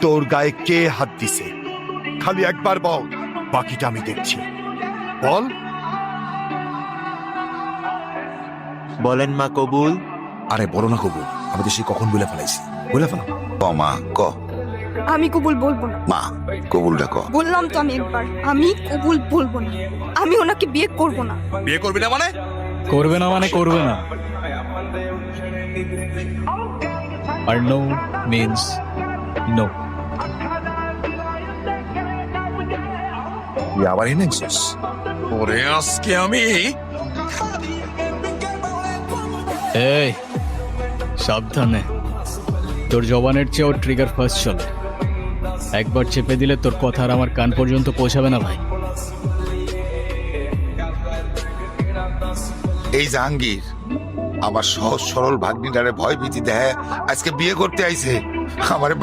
তোর গায়ে কে হাত দিছে? খালি একবার বল, বাকিটা আমি দেখছি। বল। বলেন মা কবুল। আরে বলো না কবুল, আমি তো সে কখন বলে ফেলাইছি। বলে ফেলা। ক মা ক। আমি কবুল বলবো না। মা কবুলটা ক। বললাম তো আমি একবার, আমি কবুল বলবো না। আমি ওনাকে বিয়ে করব না। বিয়ে করবি না মানে? করবে না মানে করবে না। আর নো মিন্স নো। তুই আবার এনেছিস? ওরে আজকে আমি এই সাবধানে, তোর জবানের চেয়েও ট্রিগার ফার্স্ট চলে। একবার চেপে দিলে তোর কথা আর আমার কান পর্যন্ত পৌঁছাবে না ভাই। এই জাহাঙ্গীর আমার সহজ সরল ভাগ্নিটারে ভয় ভীতি দেয়, আজকে বিয়ে করতে আইছে। আমারে